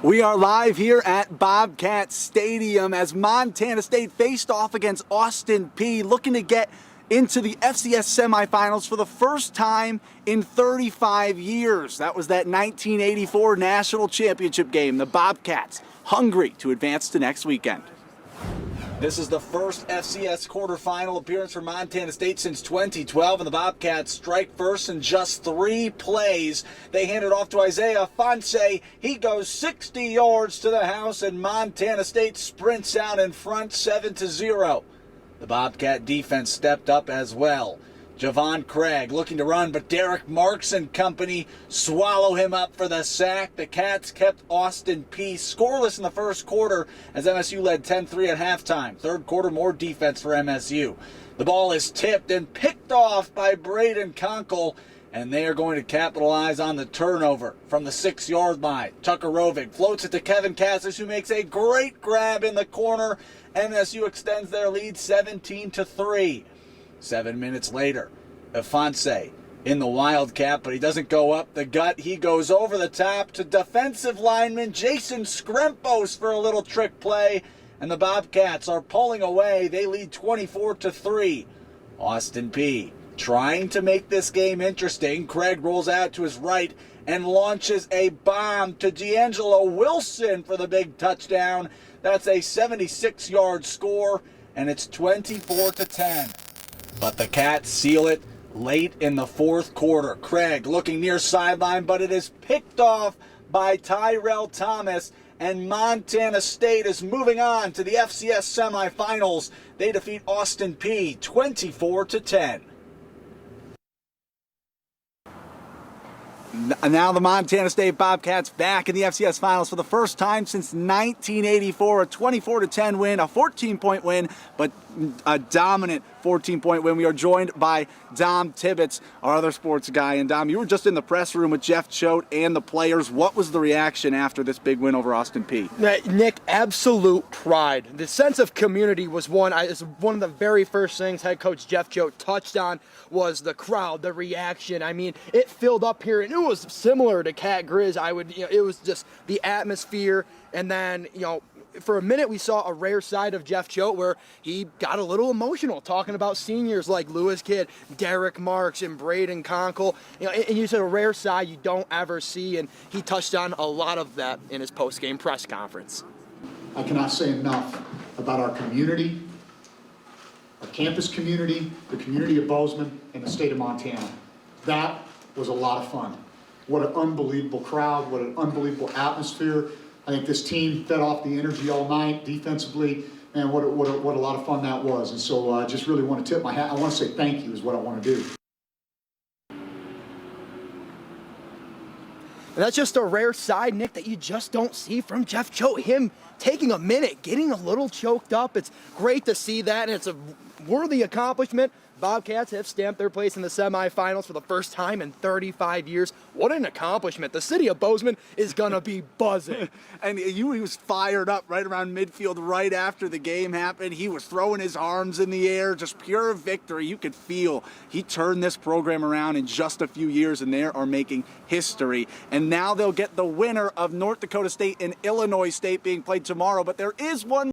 We are live here at Bobcat Stadium as Montana State faced off against Austin Peay, looking to get into the FCS semifinals for the first time in 35 years. That was that 1984 national championship game. The Bobcats hungry to advance to next weekend. This is the first FCS quarterfinal appearance for Montana State since 2012, and the Bobcats strike first in just 3 plays. They hand it off to Isaiah Fonse. He goes 60 yards to the house, and Montana State sprints out in front 7-0. The Bobcat defense stepped up as well. Javon Craig looking to run, but Derek Marks and company swallow him up for the sack. The Cats kept Austin Peay scoreless in the first quarter as MSU led 10-3 at halftime. Third quarter, more defense for MSU. The ball is tipped and picked off by Braden Conkle, and they are going to capitalize on the turnover from the 6-yard line. Tucker Rovig floats it to Kevin Cassis, who makes a great grab in the corner. MSU extends their lead 17-3. 7 minutes later, Afonse in the Wildcat, but he doesn't go up the gut. He goes over the top to defensive lineman Jason Skrempos for a little trick play, and the Bobcats are pulling away. They lead 24-3. Austin Peay trying to make this game interesting. Craig rolls out to his right and launches a bomb to D'Angelo Wilson for the big touchdown. That's a 76-yard score, and it's 24-10. But the Cats seal it late in the fourth quarter. Craig looking near sideline, but it is picked off by Tyrell Thomas, and Montana State is moving on to the FCS semifinals. They defeat Austin Peay 24-10. Now the Montana State Bobcats back in the FCS finals for the first time since 1984. A 24-10 win, a 14-point win, but a dominant 14-point win. We are joined by Dom Tibbetts, our other sports guy. And Dom, you were just in the press room with Jeff Choate and the players. What was the reaction after this big win over Austin Peay? Nick, absolute pride. The sense of community was one of the very first things head coach Jeff Choate touched on was the crowd, the reaction. I mean, it filled up here, and it was similar to Cat Grizz. It was just the atmosphere, and then, for a minute we saw a rare side of Jeff Choate where he got a little emotional talking about seniors like Lewis Kidd, Derek Marks, and Braden Conkle. And you said a rare side you don't ever see, and he touched on a lot of that in his post-game press conference. I cannot say enough about our community, our campus community, the community of Bozeman, and the state of Montana. That was a lot of fun. What an unbelievable crowd, what an unbelievable atmosphere. I think this team fed off the energy all night defensively, and what a lot of fun that was. And so I just really want to tip my hat. I want to say thank you is what I want to do. And that's just a rare side, Nick, that you just don't see from Jeff Choate. Him taking a minute, getting a little choked up. It's great to see that, and it's a worthy accomplishment. Bobcats have stamped their place in the semifinals for the first time in 35 years. What an accomplishment. The city of Bozeman is going to be buzzing. And he was fired up right around midfield right after the game happened. He was throwing his arms in the air, just pure victory. You could feel he turned this program around in just a few years, and they are making history. And now they'll get the winner of North Dakota State and Illinois State being played tomorrow. But there is one